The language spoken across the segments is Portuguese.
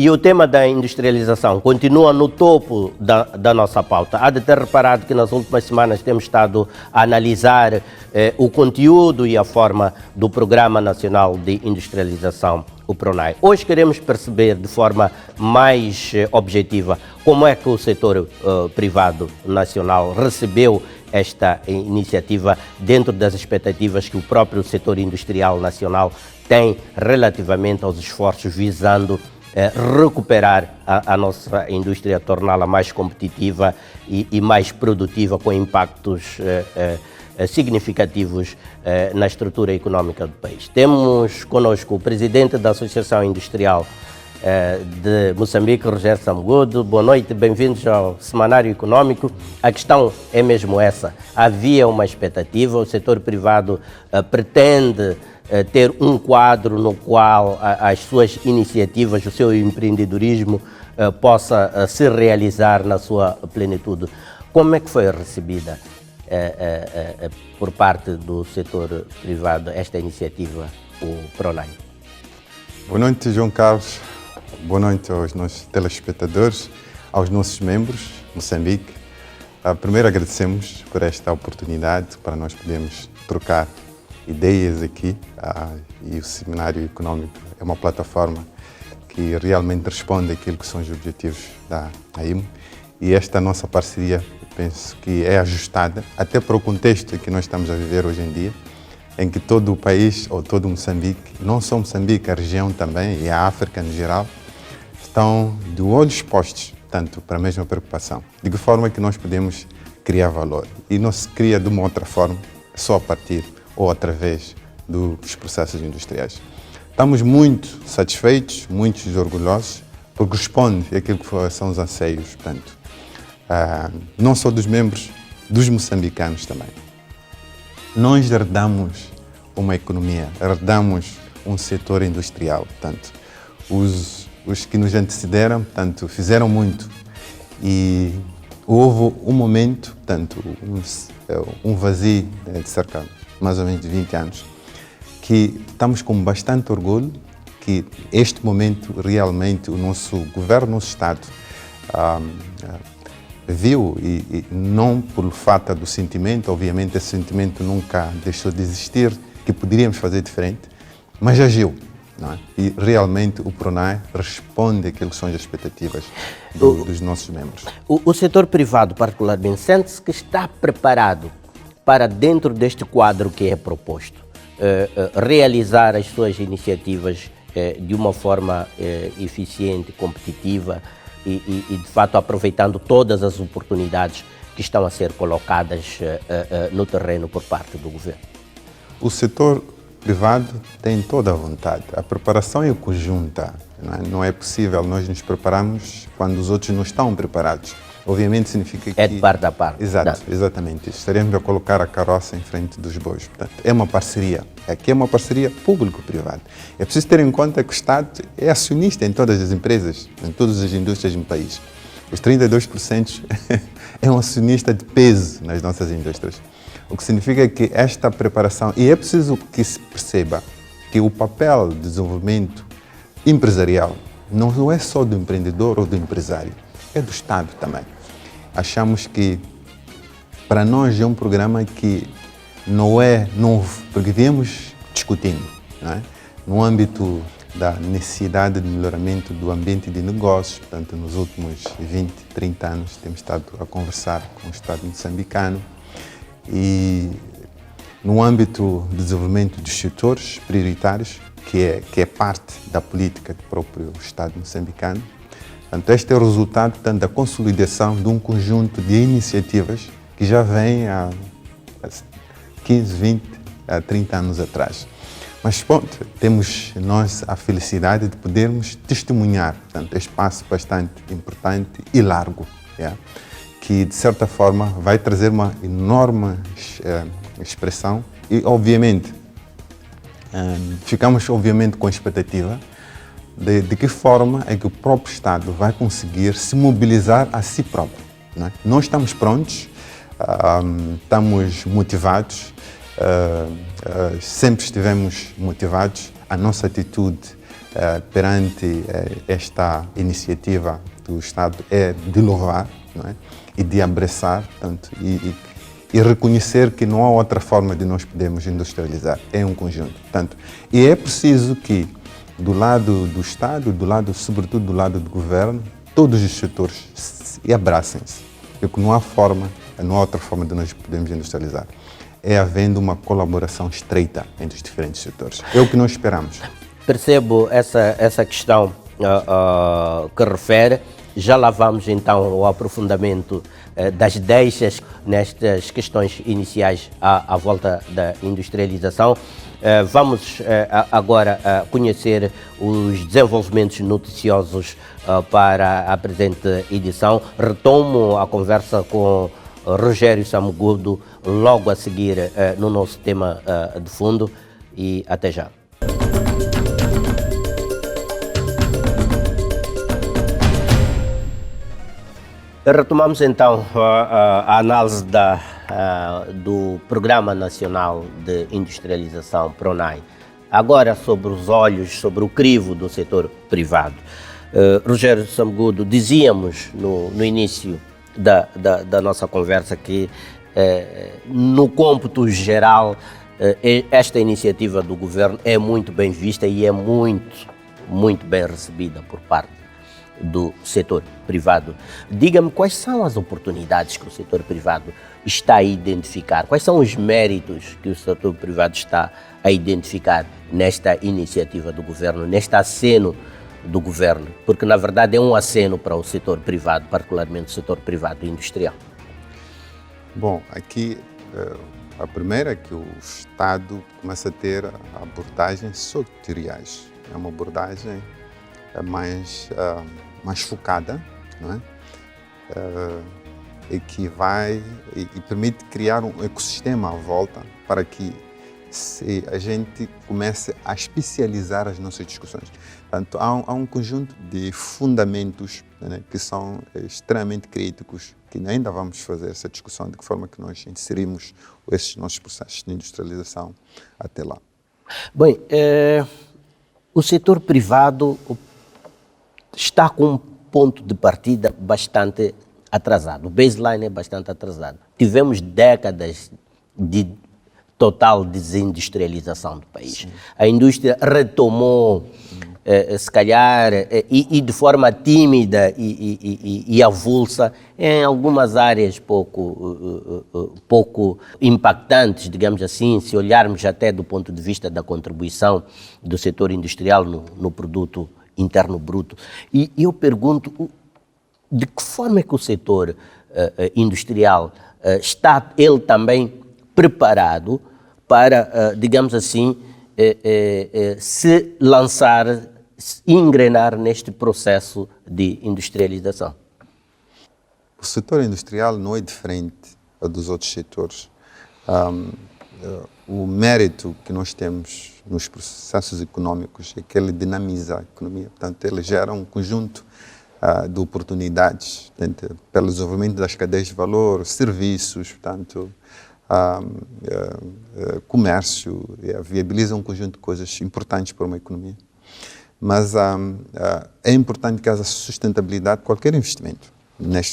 E o tema da industrialização continua no topo da nossa pauta. Há de ter reparado que nas últimas semanas temos estado a analisar o conteúdo e a forma do Programa Nacional de Industrialização, o PRONAI. Hoje queremos perceber de forma mais objetiva como é que o setor privado nacional recebeu esta iniciativa dentro das expectativas que o próprio setor industrial nacional tem relativamente aos esforços visando recuperar a nossa indústria, torná-la mais competitiva e mais produtiva, com impactos significativos na estrutura econômica do país. Temos conosco o presidente da Associação Industrial de Moçambique, Rogério Samgudo. Boa noite, bem-vindos ao Semanário Econômico. A questão é mesmo essa. Havia uma expectativa, o setor privado pretende ter um quadro no qual as suas iniciativas, o seu empreendedorismo possa se realizar na sua plenitude. Como é que foi recebida por parte do setor privado esta iniciativa, o PRONAI? Boa noite, João Carlos. Boa noite aos nossos telespectadores, aos nossos membros, Moçambique. Primeiro agradecemos por esta oportunidade para nós podermos trocar ideias aqui, e o Seminário Econômico é uma plataforma que realmente responde àquilo que são os objetivos da AIMO, e esta nossa parceria penso que é ajustada até para o contexto que nós estamos a viver hoje em dia, em que todo o país, ou todo Moçambique, não só Moçambique, a região também e a África no geral, estão de olhos postos, tanto para a mesma preocupação. De que forma é que nós podemos criar valor? E não se cria de uma outra forma, só a partir ou através dos processos industriais. Estamos muito satisfeitos, muito orgulhosos, porque responde àquilo que são os anseios, portanto, não só dos membros, dos moçambicanos também. Nós herdamos uma economia, herdamos um setor industrial, portanto, os que nos antecederam, portanto, fizeram muito, e houve um momento, portanto, um vazio de cerca mais ou menos de 20 anos, que estamos com bastante orgulho que este momento realmente o nosso governo, o nosso Estado, viu, e não por falta do sentimento, obviamente esse sentimento nunca deixou de existir, que poderíamos fazer diferente, mas agiu, não é? E realmente o PRONAI responde àquilo que são as expectativas dos nossos membros. O setor privado, particularmente, sente-se que está preparado para, dentro deste quadro que é proposto, realizar as suas iniciativas de uma forma eficiente, competitiva e, de fato, aproveitando todas as oportunidades que estão a ser colocadas no terreno por parte do governo? O setor privado tem toda a vontade. A preparação é conjunta. Não é possível nós nos prepararmos quando os outros não estão preparados. Obviamente significa que... É de parte a parte. Exato, exatamente isso. Estaremos a colocar a carroça em frente dos bois. Portanto, é uma parceria. Aqui é uma parceria público-privada. É preciso ter em conta que o Estado é acionista em todas as empresas, em todas as indústrias no país. Os 32% é um acionista de peso nas nossas indústrias. O que significa que esta preparação... E é preciso que se perceba que o papel de desenvolvimento empresarial não é só do empreendedor ou do empresário, é do Estado também. Achamos que para nós é um programa que não é novo, porque viemos discutindo, não é? No âmbito da necessidade de melhoramento do ambiente de negócios. Portanto, nos últimos 20, 30 anos temos estado a conversar com o Estado moçambicano, e no âmbito de desenvolvimento dos setores prioritários, que é parte da política do próprio Estado moçambicano. Portanto, este é o resultado, portanto, da consolidação de um conjunto de iniciativas que já vem há 15, 20, 30 anos atrás. Mas, pronto, temos nós a felicidade de podermos testemunhar, portanto, este passo bastante importante e largo, que, de certa forma, vai trazer uma enorme expressão e, obviamente, ficamos, obviamente, com a expectativa de que forma é que o próprio Estado vai conseguir se mobilizar a si próprio, não é? Nós estamos prontos, estamos motivados, sempre estivemos motivados. A nossa atitude perante esta iniciativa do Estado é de louvar, não é? E de abraçar, portanto, e reconhecer que não há outra forma de nós podermos industrializar, é um conjunto. Portanto, e é preciso que, do lado do Estado, sobretudo do lado do governo, todos os setores se abracem-se, porque não há outra forma de nós podermos industrializar. É havendo uma colaboração estreita entre os diferentes setores. É o que nós esperamos. Percebo essa questão que refere. Já lá vamos então ao aprofundamento das deixas nestas questões iniciais à volta da industrialização. Vamos agora conhecer os desenvolvimentos noticiosos para a presente edição. Retomo a conversa com Rogério Samugudo logo a seguir no nosso tema de fundo e até já. Retomamos então a análise do Programa Nacional de Industrialização, PRONAI, agora sobre o crivo do setor privado. Rogério Samugudo, dizíamos no início da nossa conversa que no cômputo geral esta iniciativa do governo é muito bem vista e é muito bem recebida por parte do setor privado. Diga-me quais são as oportunidades que o setor privado está a identificar, quais são os méritos que o setor privado está a identificar nesta iniciativa do governo, neste aceno do governo, porque na verdade é um aceno para o setor privado, particularmente o setor privado industrial. Bom, aqui a primeira é que o Estado começa a ter abordagens setoriais. É uma abordagem mais focada, não é? E que vai e permite criar um ecossistema à volta para que a gente comece a especializar as nossas discussões. Portanto, há um conjunto de fundamentos, né, que são extremamente críticos, que ainda vamos fazer essa discussão de que forma que nós inserimos esses nossos processos de industrialização até lá. Bem, o setor privado está com um ponto de partida bastante atrasado. O baseline é bastante atrasado. Tivemos décadas de total desindustrialização do país. Sim. A indústria retomou, se calhar, e de forma tímida e avulsa, em algumas áreas pouco impactantes, digamos assim, se olharmos até do ponto de vista da contribuição do setor industrial no produto interno bruto. E eu pergunto, de que forma é que o setor industrial está, ele também, preparado para, digamos assim, se lançar, engrenar neste processo de industrialização? O setor industrial não é diferente dos outros setores. O mérito que nós temos nos processos econômicos é que ele dinamiza a economia. Portanto, ele gera um conjunto de oportunidades, portanto, pelo desenvolvimento das cadeias de valor, serviços, portanto, comércio, viabiliza um conjunto de coisas importantes para uma economia. Mas é importante que haja sustentabilidade de qualquer investimento.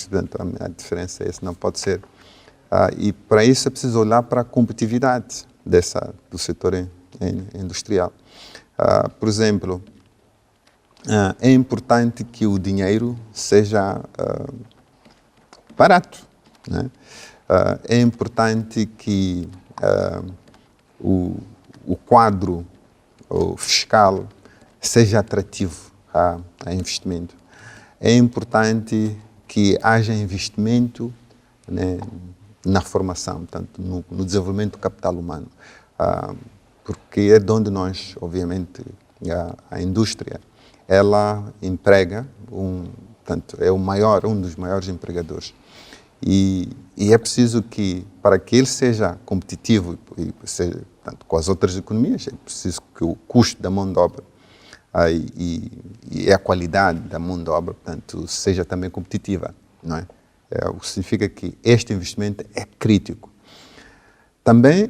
Portanto, a diferença é essa, não pode ser. E para isso é preciso olhar para a competitividade do setor industrial. Por exemplo, é importante que o dinheiro seja barato, né? É importante que o quadro fiscal seja atrativo a investimento. É importante que haja investimento, né, na formação, portanto, no desenvolvimento do capital humano, porque é de onde nós, obviamente, a indústria, ela emprega, portanto, é um dos maiores empregadores. E é preciso que, para que ele seja competitivo e seja, portanto, com as outras economias, é preciso que o custo da mão de obra e a qualidade da mão de obra, portanto, seja também competitiva, não é? O que significa que este investimento é crítico. Também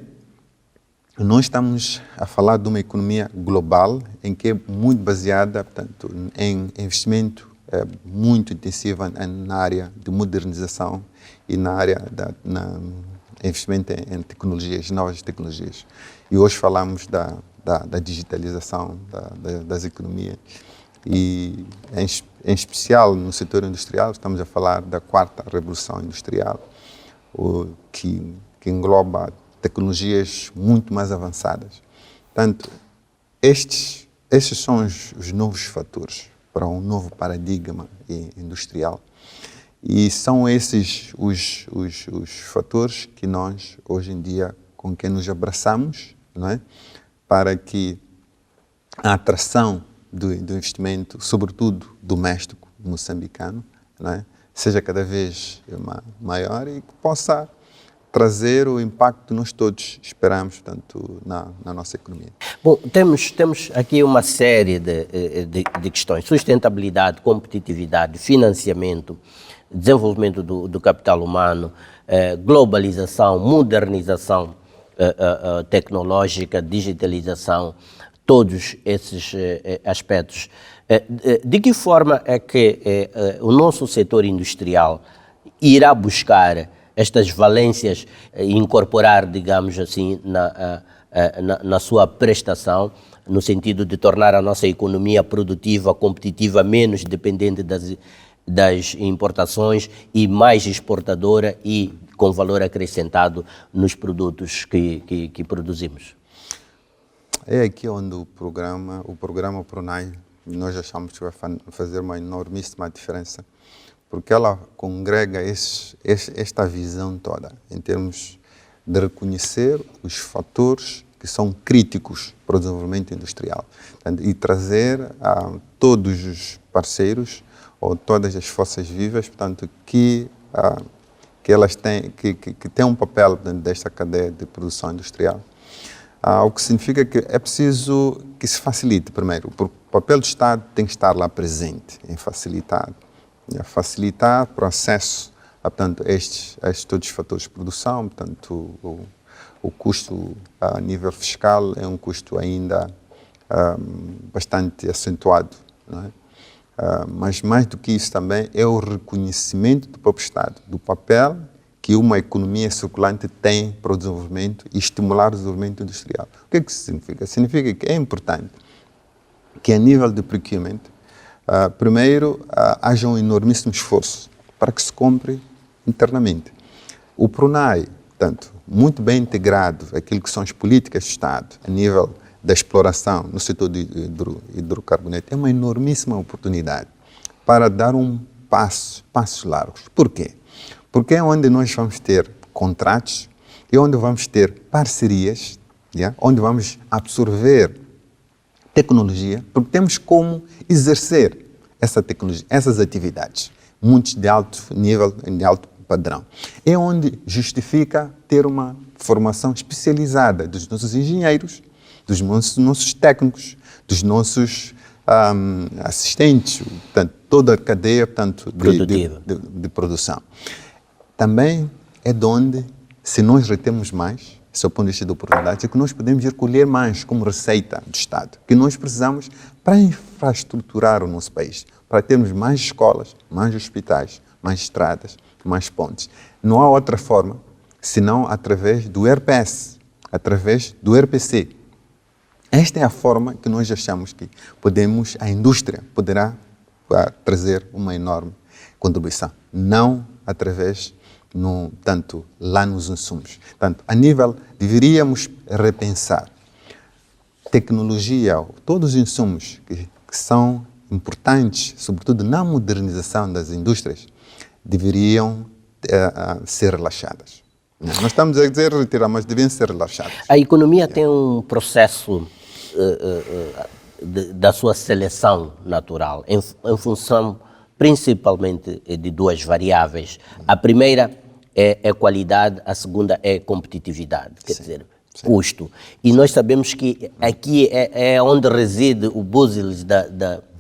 nós estamos a falar de uma economia global em que é muito baseada, portanto, em investimento muito intensivo na área de modernização e na área investimento em tecnologias, novas tecnologias. E hoje falamos da digitalização das economias e, em especial, no setor industrial, estamos a falar da quarta revolução industrial, que engloba tecnologias muito mais avançadas. Portanto, estes são os novos fatores para um novo paradigma industrial. E são esses os fatores que nós, hoje em dia, com quem nos abraçamos, não é? Para que a atração do investimento, sobretudo doméstico, moçambicano, não é? Seja cada vez maior e que possa trazer o impacto que nós todos esperamos, portanto, na nossa economia. Bom, temos aqui uma série de questões: sustentabilidade, competitividade, financiamento, desenvolvimento do capital humano, globalização, modernização tecnológica, digitalização, todos esses aspectos. De que forma é que o nosso setor industrial irá buscar estas valências e incorporar, digamos assim, na sua prestação, no sentido de tornar a nossa economia produtiva, competitiva, menos dependente das importações e mais exportadora e com valor acrescentado nos produtos que produzimos? É aqui onde o programa PRONAI, nós achamos que vai fazer uma enormíssima diferença, porque ela congrega esta visão toda, em termos de reconhecer os fatores que são críticos para o desenvolvimento industrial, portanto, e trazer a todos os parceiros ou todas as forças vivas, portanto, que elas têm um papel dentro desta cadeia de produção industrial. O que significa que é preciso que se facilite primeiro, porque o papel do Estado tem que estar lá presente, em facilitar para o acesso portanto, a estes todos os fatores de produção. Portanto, o custo a nível fiscal é um custo ainda bastante acentuado, não é? Mas mais do que isso também é o reconhecimento do próprio Estado, do papel que uma economia circulante tem para o desenvolvimento e estimular o desenvolvimento industrial. O que é que isso significa? Significa que é importante que a nível de procurement, primeiro, haja um enormíssimo esforço para que se compre internamente. O PRONAI, portanto, muito bem integrado aquilo que são as políticas do Estado a nível da exploração no setor de hidrocarboneto, é uma enormíssima oportunidade para dar passos largos. Por quê? Porque é onde nós vamos ter contratos, é onde vamos ter parcerias, onde vamos absorver tecnologia, porque temos como exercer essa tecnologia, essas atividades, muitos de alto nível, de alto padrão. É onde justifica ter uma formação especializada dos nossos engenheiros, dos nossos técnicos, dos nossos assistentes, portanto, toda a cadeia, portanto, de produção. Também é de onde, se nós retemos mais, esse é o ponto de vista da oportunidade, é que nós podemos ir colher mais como receita do Estado, que nós precisamos para infraestruturar o nosso país, para termos mais escolas, mais hospitais, mais estradas, mais pontes. Não há outra forma, senão através do RPS, através do RPC. Esta é a forma que nós achamos que a indústria poderá trazer uma enorme contribuição, não através tanto lá nos insumos. Portanto, a nível, deveríamos repensar tecnologia, todos os insumos que são importantes, sobretudo na modernização das indústrias, deveriam ser relaxadas. Nós estamos a dizer retirar, mas deveriam ser relaxadas. A economia tem um processo da sua seleção natural, em função principalmente de duas variáveis. A primeira é qualidade, a segunda é competitividade, quer dizer, custo. E nós sabemos que aqui é onde reside o busilis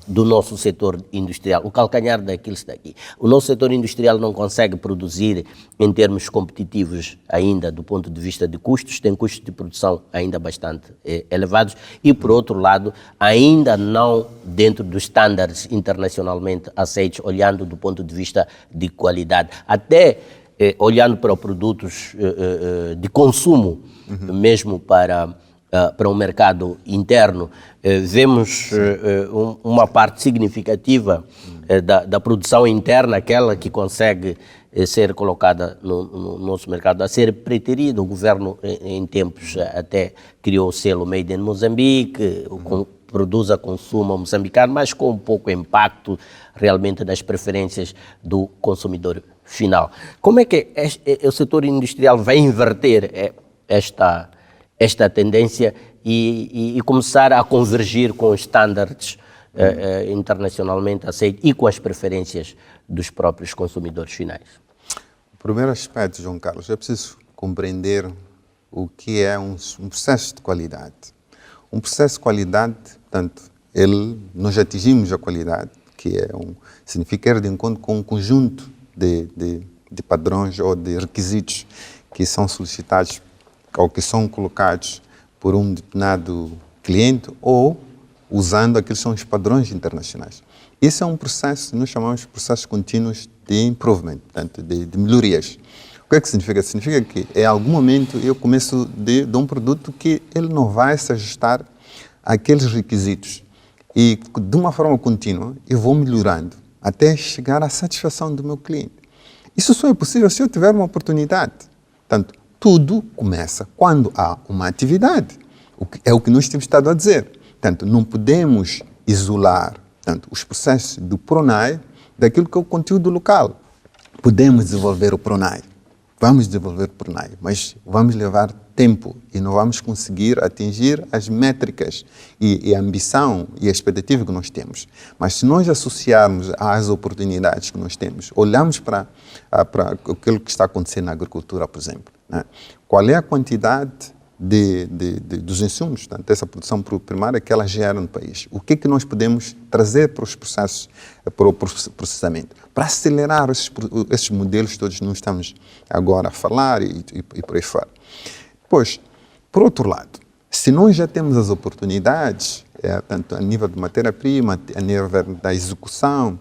do nosso setor industrial, o calcanhar daquilo está aqui. O nosso setor industrial não consegue produzir em termos competitivos ainda do ponto de vista de custos, tem custos de produção ainda bastante elevados e, por outro lado, ainda não dentro dos estándares internacionalmente aceitos, olhando do ponto de vista de qualidade. Até olhando para produtos de consumo, mesmo para o mercado interno, vemos uma parte significativa da produção interna, aquela que consegue ser colocada no nosso mercado, a ser preterida. O governo, em tempos, até criou o selo Made in Moçambique, produz a consumo moçambicano, mas com pouco impacto realmente nas preferências do consumidor final. Como é que o setor industrial vai inverter esta tendência e começar a convergir com os estándares internacionalmente aceitos e com as preferências dos próprios consumidores finais? O primeiro aspecto, João Carlos, é preciso compreender o que é um processo de qualidade. Um processo de qualidade, portanto, nós atingimos a qualidade, que significa ir de encontro com um conjunto de padrões ou de requisitos que são solicitados ou que são colocados por um determinado cliente ou usando aqueles que são os padrões internacionais. Esse é um processo, nós chamamos de processos contínuos de improvement, portanto, de melhorias. O que é que significa? Significa que em algum momento eu começo de um produto que ele não vai se ajustar àqueles requisitos e de uma forma contínua eu vou melhorando até chegar à satisfação do meu cliente. Isso só é possível se eu tiver uma oportunidade. Portanto, tudo começa quando há uma atividade. É o que nós temos estado a dizer. Portanto, não podemos isolar, portanto, os processos do PRONAI daquilo que é o conteúdo local. Podemos desenvolver o PRONAI. Vamos desenvolver o PRONAI, mas vamos levar tempo e não vamos conseguir atingir as métricas e a ambição e a expectativa que nós temos. Mas se nós associarmos às oportunidades que nós temos, olhamos para aquilo que está acontecendo na agricultura, por exemplo, né? Qual é a quantidade dos insumos, portanto, dessa produção primária que ela gera no país? O que é que nós podemos trazer para os processos, para o processamento? Para acelerar esses modelos todos que nós estamos agora a falar e por aí fora. Pois, por outro lado, se nós já temos as oportunidades, tanto a nível de matéria-prima, a nível da execução,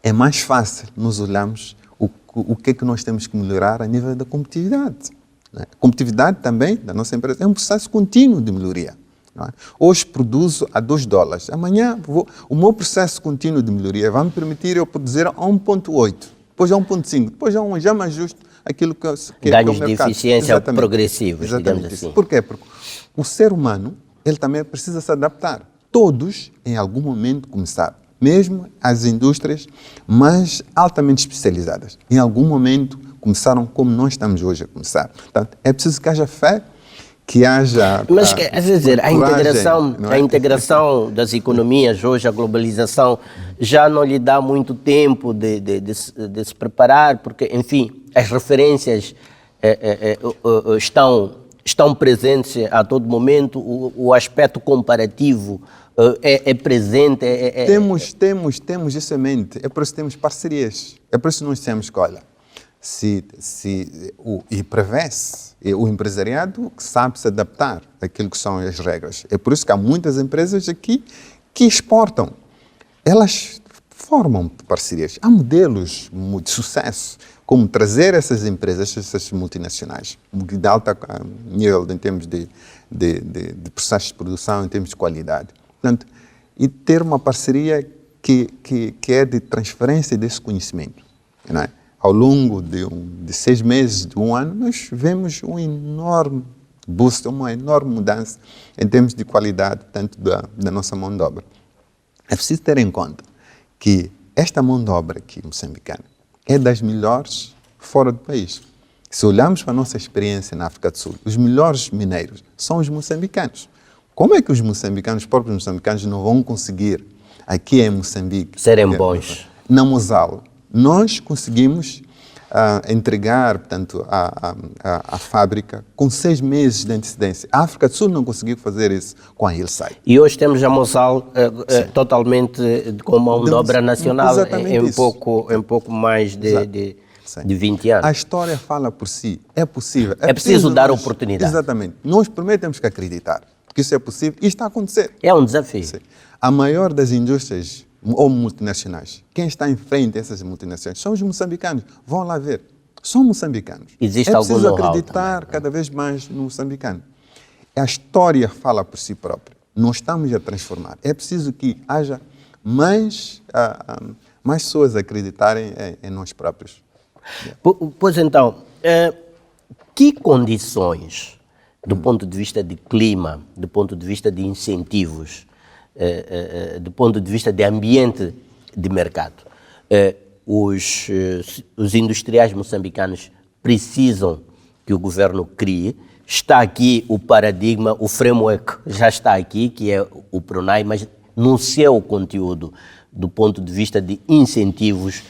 é mais fácil nos olharmos o que é que nós temos que melhorar a nível da competitividade. A competitividade também da nossa empresa é um processo contínuo de melhoria. Não é? Hoje produzo a $2. Amanhã o meu processo contínuo de melhoria vai me permitir eu produzir a 1,8, depois a 1,5, depois já me ajusto aquilo que é o mercado. Ganhos de eficiência progressivos, digamos assim. Por quê? Porque o ser humano, ele também precisa se adaptar. Todos, em algum momento, começaram. Mesmo as indústrias mais altamente especializadas, em algum momento começaram como nós estamos hoje a começar. Portanto, é preciso que haja fé, que haja... Mas, quer dizer, a integração das economias hoje, a globalização, já não lhe dá muito tempo de se preparar, porque, enfim, as referências estão presentes a todo momento, o aspecto comparativo é presente. Temos isso em mente, é por isso que temos parcerias, é por isso que nós temos que, olha, e prevê-se, o empresariado que sabe se adaptar àquilo que são as regras. É por isso que há muitas empresas aqui que exportam. Elas formam parcerias. Há modelos de sucesso, como trazer essas empresas, essas multinacionais, de alta nível em termos de processos de produção, em termos de qualidade. Portanto, e ter uma parceria que é de transferência desse conhecimento. Não é? Ao longo de 6 meses, de um ano, nós vemos um enorme boost, uma enorme mudança em termos de qualidade, tanto da nossa mão de obra. É preciso ter em conta que esta mão de obra aqui moçambicana é das melhores fora do país. Se olharmos para a nossa experiência na África do Sul, os melhores mineiros são os moçambicanos. Como é que os próprios moçambicanos, não vão conseguir, aqui em Moçambique, serem bons? Na Mosala, nós conseguimos entregar, portanto, a fábrica com 6 meses de antecedência. A África do Sul não conseguiu fazer isso com a Hillside. E hoje temos a Moçal totalmente com mão de obra nacional em pouco mais de 20 anos. A história fala por si. É possível. É preciso dar oportunidade. Exatamente. Nós primeiro temos que acreditar que isso é possível e está a acontecer. É um desafio. Sim. A maior das indústrias ou multinacionais, quem está em frente a essas multinacionais são os moçambicanos. Vão lá ver. São moçambicanos. Existe algum know-how. É preciso acreditar também, cada vez mais no moçambicano. A história fala por si própria. Nós estamos a transformar. É preciso que haja mais pessoas a acreditarem em nós próprios. Pois então, que condições, do ponto de vista de clima, do ponto de vista de incentivos, do ponto de vista de ambiente de mercado, os industriais moçambicanos precisam que o governo crie? Está aqui o paradigma, o framework já está aqui, que é o PRONAI, mas no seu conteúdo, do ponto de vista de incentivos,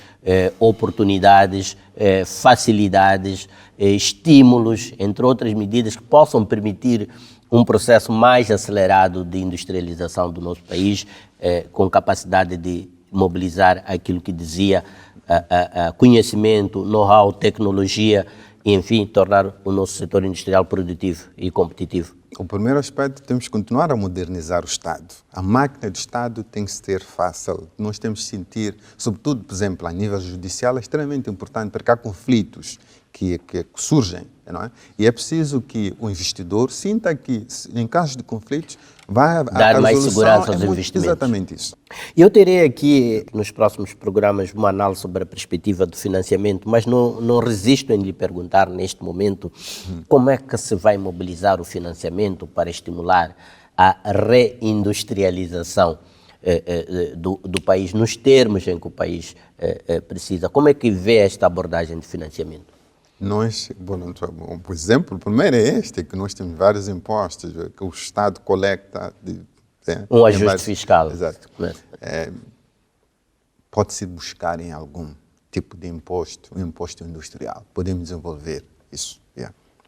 oportunidades, facilidades, estímulos, entre outras medidas que possam permitir um processo mais acelerado de industrialização do nosso país, com capacidade de mobilizar aquilo que dizia, conhecimento, know-how, tecnologia, e, enfim, tornar o nosso setor industrial produtivo e competitivo. O primeiro aspecto, temos que continuar a modernizar o Estado. A máquina do Estado tem que ser fácil. Nós temos que sentir, sobretudo, por exemplo, a nível judicial, é extremamente importante, porque há conflitos que surgem, não é? E é preciso que o investidor sinta que, em casos de conflitos, vai dar mais segurança aos investimentos. Exatamente isso. Eu terei aqui, nos próximos programas, uma análise sobre a perspectiva do financiamento, mas não resisto em lhe perguntar, neste momento, como é que se vai mobilizar o financiamento para estimular a reindustrialização do país, nos termos em que o país precisa. Como é que vê esta abordagem de financiamento? Nós, por exemplo, o primeiro é este, que nós temos vários impostos que o Estado coleta. Um ajuste fiscal. Exato. Pode-se buscar em algum tipo de imposto, um imposto industrial. Podemos desenvolver isso.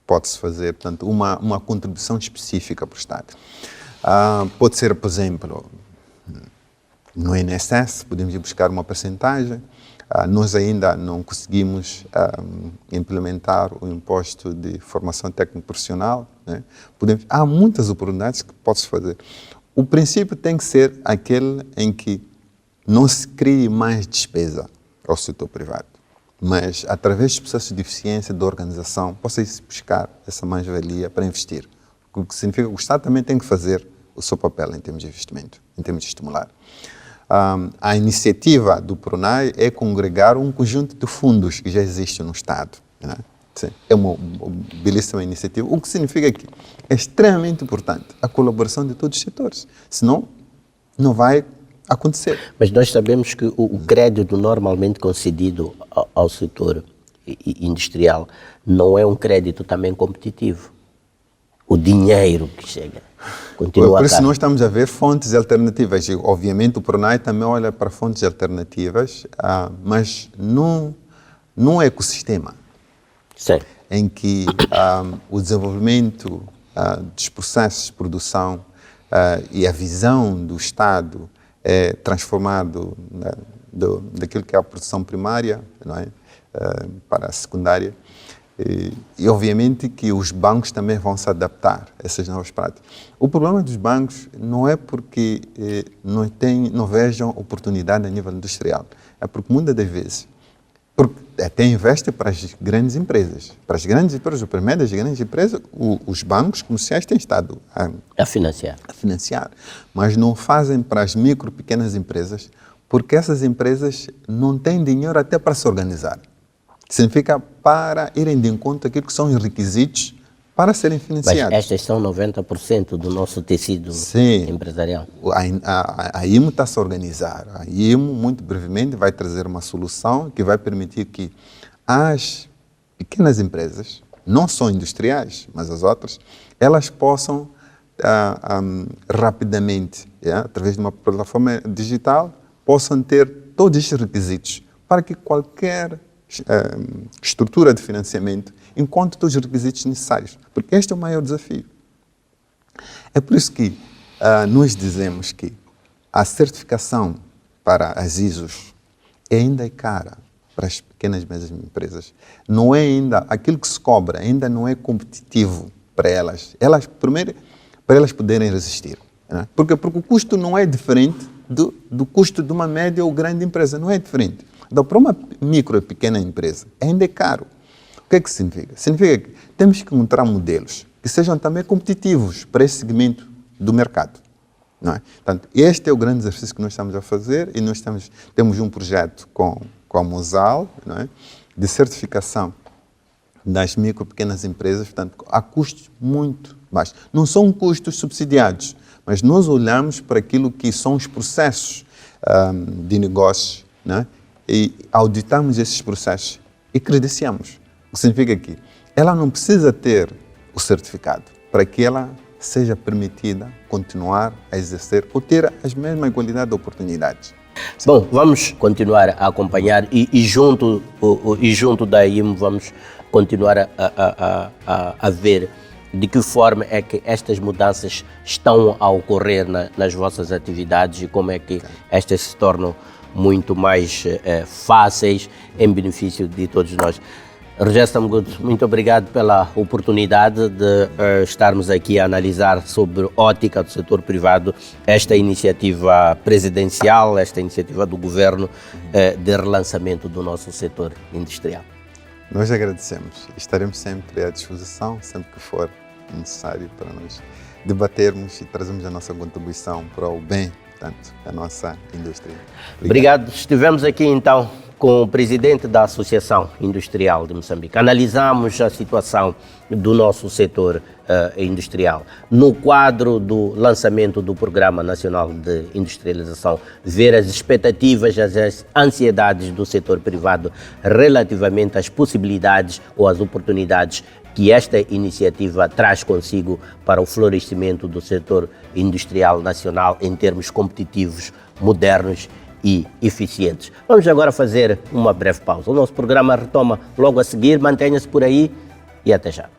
Pode-se fazer, portanto, uma contribuição específica para o Estado. Pode ser, por exemplo, no INSS, podemos buscar uma percentagem. Nós ainda não conseguimos implementar o imposto de formação técnico-profissional, né? Há muitas oportunidades que pode-se fazer. O princípio tem que ser aquele em que não se crie mais despesa ao setor privado, mas através dos processos de eficiência da organização possa-se buscar essa mais-valia para investir. O que significa que o Estado também tem que fazer o seu papel em termos de investimento, em termos de estimular. A iniciativa do PRONAI é congregar um conjunto de fundos que já existem no Estado. Né? É uma belíssima iniciativa, o que significa que é extremamente importante a colaboração de todos os setores, senão não vai acontecer. Mas nós sabemos que o crédito normalmente concedido ao setor industrial não é um crédito também competitivo. O dinheiro que chega continua Por isso nós estamos a ver fontes alternativas. E, obviamente o PRONAI também olha para fontes alternativas, mas num ecossistema em que o desenvolvimento dos processos de produção e a visão do Estado é transformado daquilo que é a produção primária, não é? Para a secundária. E obviamente que os bancos também vão se adaptar a essas novas práticas. O problema dos bancos não é porque não vejam oportunidade a nível industrial, é porque muitas das vezes, porque até investem para as grandes empresas, para médias e grandes empresas, os bancos comerciais têm estado a financiar, mas não fazem para as micro, pequenas empresas, porque essas empresas não têm dinheiro até para se organizar. Significa para irem de encontro àquilo que são os requisitos para serem financiados. Mas estas são 90% do nosso tecido empresarial. A IMO está a se organizar. A IMO, muito brevemente, vai trazer uma solução que vai permitir que as pequenas empresas, não só industriais, mas as outras, elas possam rapidamente, através de uma plataforma digital, possam ter todos estes requisitos para que qualquer estrutura de financiamento, encontre os requisitos necessários, porque este é o maior desafio. É por isso que nós dizemos que a certificação para as ISOs ainda é cara para as pequenas e médias empresas. Não é ainda, aquilo que se cobra ainda não é competitivo para elas. Primeiro, para elas poderem resistir. Né? Porque o custo não é diferente do custo de uma média ou grande empresa, não é diferente. Então, para uma micro e pequena empresa, ainda é caro. O que é que significa? Significa que temos que encontrar modelos que sejam também competitivos para esse segmento do mercado. Não é? Portanto, este é o grande exercício que nós estamos a fazer e nós temos um projeto com a Mosal, não é? De certificação das micro e pequenas empresas, portanto, a custos muito baixos. Não são custos subsidiados, mas nós olhamos para aquilo que são os processos de negócios, não é? E auditamos esses processos e credenciamos. O que significa que ela não precisa ter o certificado para que ela seja permitida continuar a exercer ou ter a mesma igualdade de oportunidades. Bom, vamos continuar a acompanhar e junto da IMO vamos continuar a ver de que forma é que estas mudanças estão a ocorrer nas vossas atividades e como é que estas se tornam muito mais fáceis em benefício de todos nós. Rogério Samgood, muito obrigado pela oportunidade de estarmos aqui a analisar sobre ótica do setor privado esta iniciativa presidencial, esta iniciativa do governo de relançamento do nosso setor industrial. Nós agradecemos e estaremos sempre à disposição, sempre que for necessário para nós debatermos e trazermos a nossa contribuição para o bem, portanto, da nossa indústria. Obrigado. Estivemos aqui então com o presidente da Associação Industrial de Moçambique. Analisamos a situação do nosso setor industrial. No quadro do lançamento do Programa Nacional de Industrialização, ver as expectativas, as ansiedades do setor privado relativamente às possibilidades ou às oportunidades que esta iniciativa traz consigo para o florescimento do setor industrial nacional em termos competitivos, modernos e eficientes. Vamos agora fazer uma breve pausa. O nosso programa retoma logo a seguir. Mantenha-se por aí e até já.